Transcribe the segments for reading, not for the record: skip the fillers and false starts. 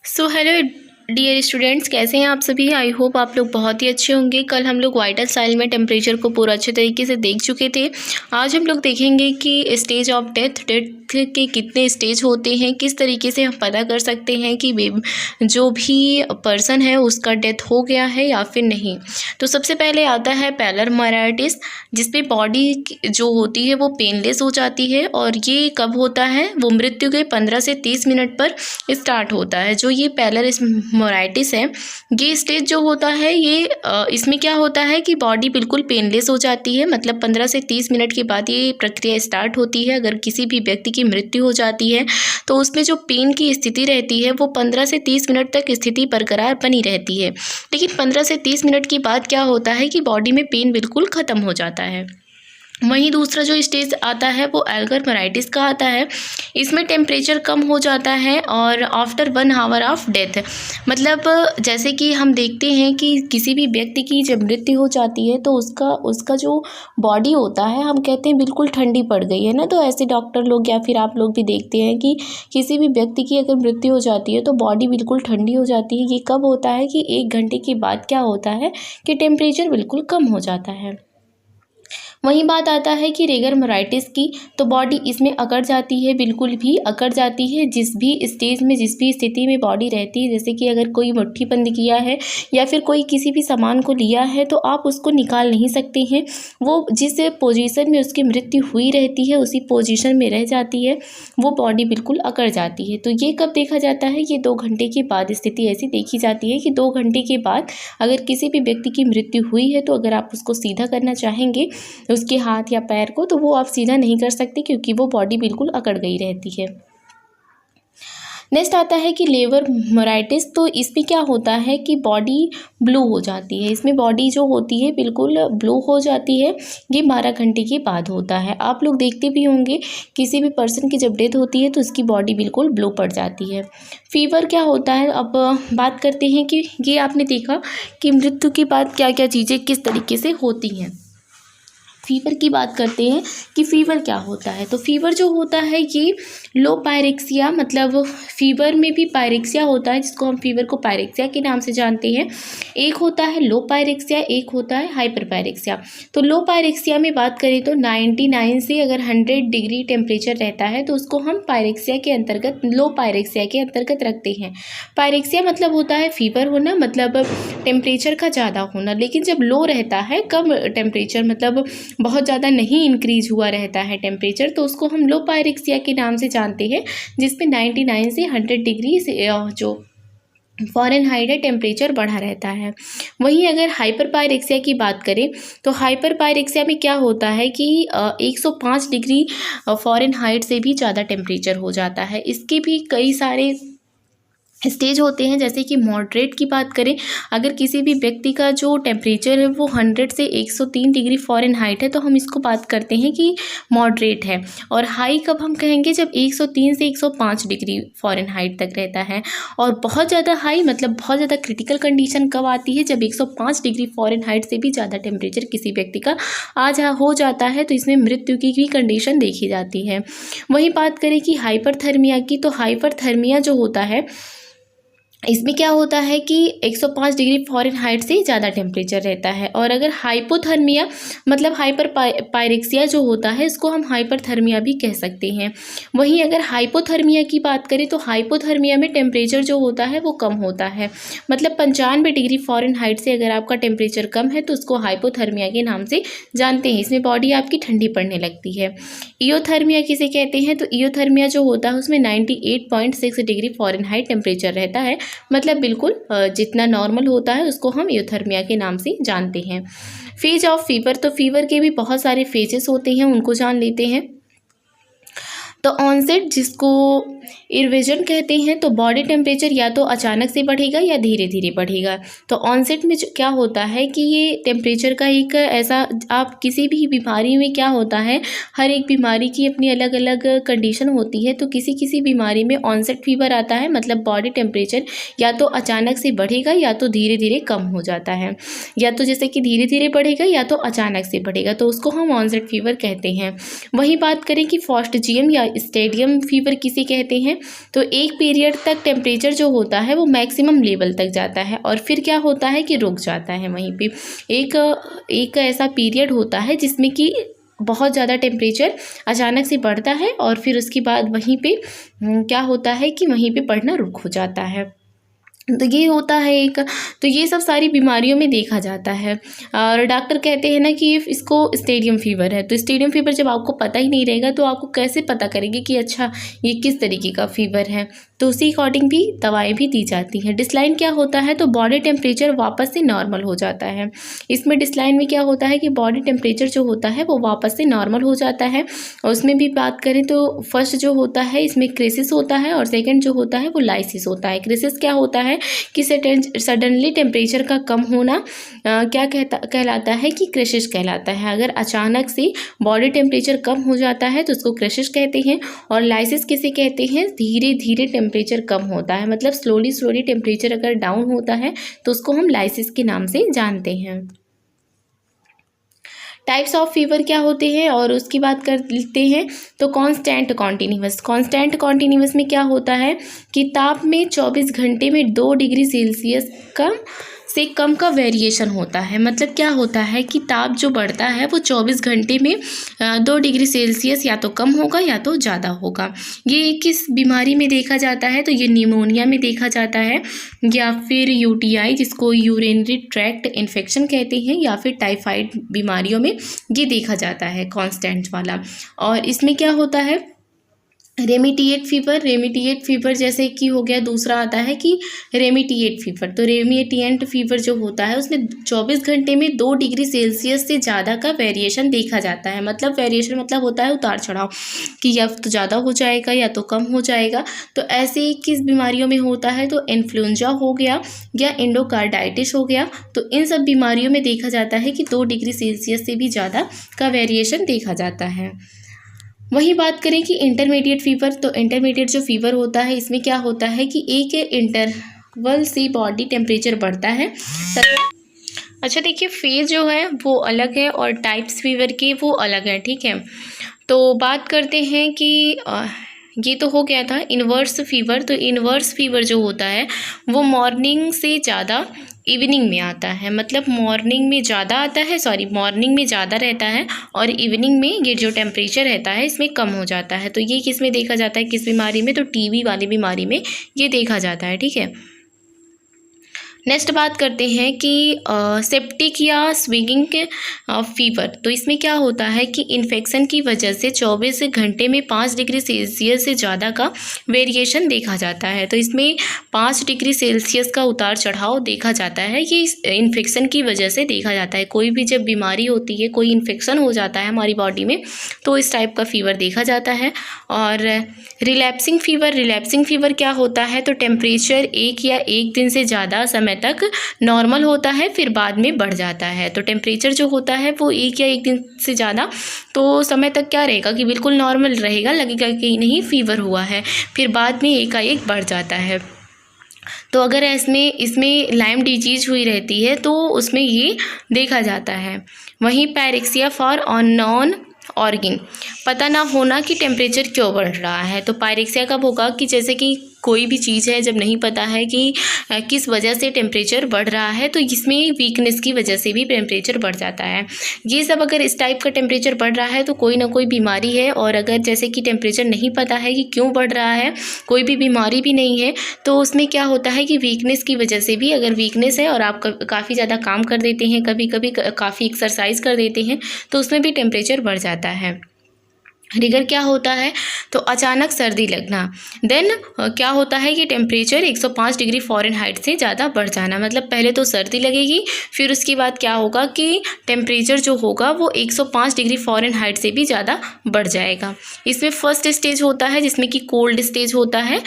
So hello dear students, कैसे हैं आप सभी। आई होप आप लोग बहुत ही अच्छे होंगे। कल हम लोग वाइटल साइल में टेम्परेचर को पूरा अच्छे तरीके से देख चुके थे। आज हम लोग देखेंगे कि स्टेज ऑफ डेथ के कितने स्टेज होते हैं, किस तरीके से हम पता कर सकते हैं कि जो भी पर्सन है उसका डेथ हो गया है या फिर नहीं। तो सबसे पहले आता है पैलर जिसपे बॉडी जो होती है वो पेनलेस हो जाती है, और ये कब होता है, वो मृत्यु के 15 से 30 मिनट पर स्टार्ट होता है। जो ये पैलर मोराइटिस है, ये स्टेज जो होता है ये इसमें क्या होता है कि बॉडी बिल्कुल पेनलेस हो जाती है। मतलब 15 से 30 मिनट के बाद ये प्रक्रिया स्टार्ट होती है। अगर किसी भी व्यक्ति की मृत्यु हो जाती है तो उसमें जो पेन की स्थिति रहती है वो 15 से 30 मिनट तक स्थिति बरकरार बनी रहती है। लेकिन 15 से 30 मिनट के बाद क्या होता है कि बॉडी में पेन बिल्कुल ख़त्म हो जाता है। वहीं दूसरा जो स्टेज आता है वो एल्गर मोराइटिस का आता है। इसमें टेम्परेचर कम हो जाता है और आफ्टर 1 आवर ऑफ डेथ, मतलब जैसे कि हम देखते हैं कि किसी भी व्यक्ति की जब मृत्यु हो जाती है तो उसका जो बॉडी होता है, हम कहते हैं बिल्कुल ठंडी पड़ गई है ना। तो ऐसे डॉक्टर लोग या फिर आप लोग भी देखते हैं कि किसी भी व्यक्ति की अगर मृत्यु हो जाती है तो बॉडी बिल्कुल ठंडी हो जाती है। ये कब होता है कि 1 घंटे के बाद क्या होता है कि टेम्परेचर बिल्कुल कम हो जाता है। वहीं बात आता है कि रिगर मोराइटिस की, तो बॉडी इसमें अकड़ जाती है, बिल्कुल भी अकड़ जाती है। जिस भी स्टेज में, जिस भी स्थिति में बॉडी रहती है, जैसे कि अगर कोई मुट्ठी बंद किया है या फिर कोई किसी भी सामान को लिया है तो आप उसको निकाल नहीं सकते हैं। वो जिस पोजीशन में उसकी मृत्यु हुई रहती है उसी पोजीशन में रह जाती है, वो बॉडी बिल्कुल अकड़ जाती है। तो ये कब देखा जाता है, ये 2 घंटे के बाद स्थिति ऐसी देखी जाती है कि 2 घंटे के बाद अगर किसी भी व्यक्ति की मृत्यु हुई है तो अगर आप उसको सीधा करना चाहेंगे उसके हाथ या पैर को, तो वो आप सीधा नहीं कर सकते क्योंकि वो बॉडी बिल्कुल अकड़ गई रहती है। नेक्स्ट आता है कि लेबर मोराइटिस। तो इसमें क्या होता है कि बॉडी ब्लू हो जाती है। इसमें बॉडी जो होती है बिल्कुल ब्लू हो जाती है। ये 12 घंटे के बाद होता है। आप लोग देखते भी होंगे किसी भी पर्सन की जब डेथ होती है तो उसकी बॉडी बिल्कुल ब्लू पड़ जाती है। फीवर क्या होता है, अब बात करते हैं कि ये आपने देखा कि मृत्यु के बाद क्या क्या चीज़ें किस तरीके से होती हैं। फीवर की बात करते हैं कि फीवर क्या होता है। तो फीवर जो होता है ये लो पायरेक्सिया, मतलब फीवर में भी पायरेक्सिया होता है, जिसको हम फीवर को पायरेक्सिया के नाम से जानते हैं। एक होता है लो पायरेक्सिया, एक होता है हाइपर पायरेक्सिया। तो लो पायरेक्सिया में बात करें तो 99 से अगर 100 डिग्री टेम्परेचर रहता है तो उसको हम पायरेक्सिया के अंतर्गत, लो पायरेक्सिया के अंतर्गत रखते हैं। पायरेक्सिया मतलब होता है फीवर होना, मतलब टेम्परेचर का ज़्यादा होना। लेकिन जब लो रहता है, कम टेम्परेचर, मतलब बहुत ज़्यादा नहीं इंक्रीज हुआ रहता है टेम्परेचर, तो उसको हम लो पायरेक्सिया के नाम से जानते हैं, जिसमें 99 से 100 डिग्री से जो फ़ारेनहाइट है टेम्परेचर बढ़ा रहता है। वहीं अगर हाइपर पायरेक्सिया की बात करें तो हाइपर पायरेक्सिया में क्या होता है कि 105 डिग्री फ़ारेनहाइट से भी ज़्यादा टेम्परेचर हो जाता है। इसके भी कई सारे स्टेज होते हैं। जैसे कि मॉडरेट की बात करें, अगर किसी भी व्यक्ति का जो टेम्परेचर है वो 100 से 103 डिग्री फ़ारेनहाइट है तो हम इसको बात करते हैं कि मॉडरेट है। और हाई कब हम कहेंगे, जब 103 से 105 डिग्री फ़ारेनहाइट तक रहता है। और बहुत ज़्यादा हाई, मतलब बहुत ज़्यादा क्रिटिकल कंडीशन कब आती है, जब 105 डिग्री फ़ारेनहाइट से भी ज़्यादा टेम्परेचर किसी व्यक्ति का हो जाता है, तो इसमें मृत्यु की भी कंडीशन देखी जाती है। वहीं बात करें कि हाइपरथर्मिया की, तो हाइपरथर्मिया जो होता है इसमें क्या होता है कि 105 डिग्री फ़ारेनहाइट से ज़्यादा टेम्परेचर रहता है। और अगर हाइपोथर्मिया, मतलब हाइपर पायरेक्सिया जो होता है, इसको हम हाइपरथर्मिया भी कह सकते हैं। वहीं अगर हाइपोथर्मिया की बात करें तो हाइपोथर्मिया में टेम्परेचर जो होता है वो कम होता है, मतलब 95 डिग्री फ़ारेनहाइट से अगर आपका टेम्परेचर कम है तो उसको हाइपोथर्मिया के नाम से जानते हैं। इसमें बॉडी आपकी ठंडी पड़ने लगती है। इयोथर्मिया किसे कहते हैं, तो इयोथर्मिया जो होता है उसमें 98.6 डिग्री फ़ारेनहाइट टेम्परेचर रहता है, मतलब बिल्कुल जितना नॉर्मल होता है उसको हम यूथर्मिया के नाम से जानते हैं। फेज ऑफ फीवर, तो फीवर के भी बहुत सारे फेजेस होते हैं, उनको जान लेते हैं। तो ऑनसेट, जिसको इर्वेजन कहते हैं, तो बॉडी टेम्परेचर या तो अचानक से बढ़ेगा या धीरे धीरे बढ़ेगा। तो ऑनसेट में क्या होता है कि ये टेम्परेचर का एक ऐसा, आप किसी भी बीमारी में क्या होता है, हर एक बीमारी की अपनी अलग अलग कंडीशन होती है। तो किसी किसी बीमारी में ऑनसेट फीवर आता है, मतलब बॉडी टेम्परेचर या तो अचानक से बढ़ेगा या तो धीरे धीरे कम हो जाता है, या तो जैसे कि धीरे धीरे बढ़ेगा या तो अचानक से बढ़ेगा, तो उसको हम ऑनसेट फीवर कहते हैं। वही बात करें कि फॉस्टजियम या स्टेडियम फीवर किसे कहते हैं? तो एक पीरियड तक टेम्परेचर जो होता है वो मैक्सिमम लेवल तक जाता है और फिर क्या होता है कि रुक जाता है वहीं पे। एक ऐसा पीरियड होता है जिसमें कि बहुत ज़्यादा टेम्परेचर अचानक से बढ़ता है और फिर उसके बाद वहीं पे क्या होता है कि वहीं पे बढ़ना रुक हो जाता है। तो ये होता है एक। तो ये सब सारी बीमारियों में देखा जाता है और डॉक्टर कहते हैं ना कि इसको स्टेडियम फीवर है। तो स्टेडियम फीवर जब आपको पता ही नहीं रहेगा तो आपको कैसे पता करेंगे कि अच्छा ये किस तरीके का फीवर है। तो उसी अकॉर्डिंग भी दवाएं भी दी जाती हैं। डिसलाइन क्या होता है? तो बॉडी टेम्परेचर वापस से नॉर्मल हो जाता है। इसमें डिसलाइन में क्या होता है कि बॉडी टेम्परेचर जो होता है वो वापस से नॉर्मल हो जाता है। और उसमें भी बात करें तो फर्स्ट जो होता है इसमें क्रिसिस होता है और सेकेंड जो होता है वो लाइसिस होता है। क्रिसिस क्या होता है कि सडनली टेम्परेचर का कम होना क्या कहलाता है कि क्रिसिस कहलाता है। अगर अचानक से बॉडी टेम्परेचर कम हो जाता है तो उसको क्रिसिस कहते हैं। और लाइसिस किसे कहते हैं? धीरे धीरे टेम्परेचर कम होता है, मतलब स्लोली टेम्परेचर अगर डाउन होता है तो उसको हम लाइसिस के नाम से जानते हैं। टाइप्स ऑफ फीवर क्या होते हैं और उसकी बात कर लेते हैं। तो कांस्टेंट कॉन्टिन्यूस में क्या होता है कि ताप में 24 घंटे में 2 डिग्री सेल्सियस से कम का वेरिएशन होता है। मतलब क्या होता है कि ताप जो बढ़ता है वो 24 घंटे में 2 डिग्री सेल्सियस या तो कम होगा या तो ज़्यादा होगा। ये किस बीमारी में देखा जाता है? तो ये निमोनिया में देखा जाता है या फिर यूटीआई जिसको यूरिनरी ट्रैक्ट इन्फेक्शन कहते हैं या फिर टाइफाइड बीमारियों में ये देखा जाता है कांस्टेंट वाला। और इसमें क्या होता है? रेमिटिएट फीवर जैसे कि हो गया। दूसरा आता है कि रेमिटिएट फीवर। तो रेमिटिएंट फीवर जो होता है उसमें 24 घंटे में 2 डिग्री सेल्सियस से ज़्यादा का वेरिएशन देखा जाता है। मतलब वेरिएशन मतलब होता है उतार चढ़ाव कि या तो ज़्यादा हो जाएगा या तो कम हो जाएगा। तो ऐसे ही किस बीमारियों में होता है? तो इन्फ्लुएंजा हो गया या एंडोकार्डाइटिस हो गया। तो इन सब बीमारियों में देखा जाता है कि 2 डिग्री सेल्सियस से भी ज़्यादा का वेरिएशन देखा जाता है। वही बात करें कि इंटरमीडिएट फीवर। तो इंटरमीडिएट जो फीवर होता है इसमें क्या होता है कि एक इंटरवल से बॉडी टेम्परेचर बढ़ता है। अच्छा देखिए, फेज जो है वो अलग है और टाइप्स फीवर के वो अलग है, ठीक है। तो बात करते हैं कि ये तो हो गया था इन्वर्स फीवर। तो इन्वर्स फीवर जो होता है वो मॉर्निंग से ज़्यादा इवनिंग में आता है। मतलब मॉर्निंग में ज़्यादा रहता है और इवनिंग में ये जो टेम्परेचर रहता है इसमें कम हो जाता है। तो ये किस में देखा जाता है, किस बीमारी में? तो टीबी वाली बीमारी में ये देखा जाता है, ठीक है। नेक्स्ट बात करते हैं कि सेप्टिक या स्विंगिंग फीवर। तो इसमें क्या होता है कि इन्फेक्शन की वजह से 24 घंटे में 5 डिग्री सेल्सियस से ज़्यादा का वेरिएशन देखा जाता है। तो इसमें 5 डिग्री सेल्सियस का उतार चढ़ाव देखा जाता है। ये इन्फेक्शन की वजह से देखा जाता है। कोई भी जब बीमारी होती है, कोई इन्फेक्शन हो जाता है हमारी बॉडी में, तो इस टाइप का फीवर देखा जाता है। और रिलैप्सिंग फीवर क्या होता है? तो टेम्परेचर एक दिन से ज़्यादा समय तक नॉर्मल होता है, फिर बाद में बढ़ जाता है। तो टेम्परेचर जो होता है वो एक दिन से ज़्यादा तो समय तक क्या रहेगा कि बिल्कुल नॉर्मल रहेगा, लगेगा कि नहीं फीवर हुआ है, फिर बाद में एकाएक बढ़ जाता है। तो अगर इसमें लाइम डिजीज हुई रहती है तो उसमें ये देखा जाता है। वहीं पायरेक्सिया फॉर नॉन ऑर्गन, पता ना होना कि टेम्परेचर क्यों बढ़ रहा है। तो पायरेक्सिया कब होगा कि जैसे कि कोई भी चीज़ है, जब नहीं पता है कि किस वजह से टेम्परेचर बढ़ रहा है, तो इसमें वीकनेस की वजह से भी टेम्परेचर बढ़ जाता है। ये सब अगर इस टाइप का टेम्परेचर बढ़ रहा है तो कोई ना कोई बीमारी है। और अगर जैसे कि टेम्परेचर नहीं पता है कि क्यों बढ़ रहा है, कोई भी बीमारी भी नहीं है, तो उसमें क्या होता है कि वीकनेस की वजह से भी, अगर वीकनेस है और आप काफ़ी ज़्यादा काम कर देते हैं, कभी कभी काफ़ी एक्सरसाइज कर देते हैं, तो उसमें भी टेम्परेचर बढ़ जाता है। रिगर क्या होता है? तो अचानक सर्दी लगना। देन क्या होता है कि टेम्परेचर 105 डिग्री फ़ारेनहाइट से ज़्यादा बढ़ जाना। मतलब पहले तो सर्दी लगेगी, फिर उसके बाद क्या होगा कि टेम्परेचर जो होगा वो 105 डिग्री फ़ारेनहाइट से भी ज़्यादा बढ़ जाएगा। इसमें फर्स्ट स्टेज होता है जिसमें कि कोल्ड स्टेज होता है।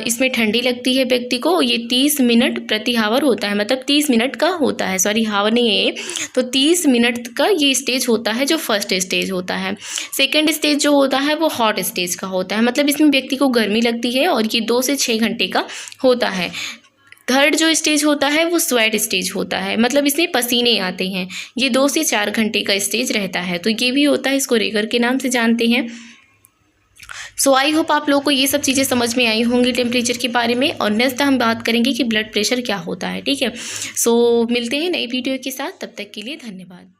इसमें ठंडी लगती है व्यक्ति को। ये 30 मिनट प्रति हावर होता है, मतलब 30 मिनट का होता है, सॉरी हावर नहीं है, तो 30 मिनट का ये स्टेज होता है जो फर्स्ट स्टेज होता है। सेकेंड स्टेज जो होता है वो हॉट स्टेज का होता है, मतलब इसमें व्यक्ति को गर्मी लगती है और ये 2 से 6 घंटे का होता है। थर्ड जो स्टेज होता है वो स्वेट स्टेज होता है, मतलब इसमें पसीने आते हैं। ये 2 से 4 घंटे का स्टेज रहता है। तो ये भी होता है, इसको रिगर के नाम से जानते हैं। सो आई होप आप लोगों को ये सब चीज़ें समझ में आई होंगी टेम्परेचर के बारे में। और नेक्स्ट हम बात करेंगे कि ब्लड प्रेशर क्या होता है, ठीक है। सो मिलते हैं नई वीडियो के साथ, तब तक के लिए धन्यवाद।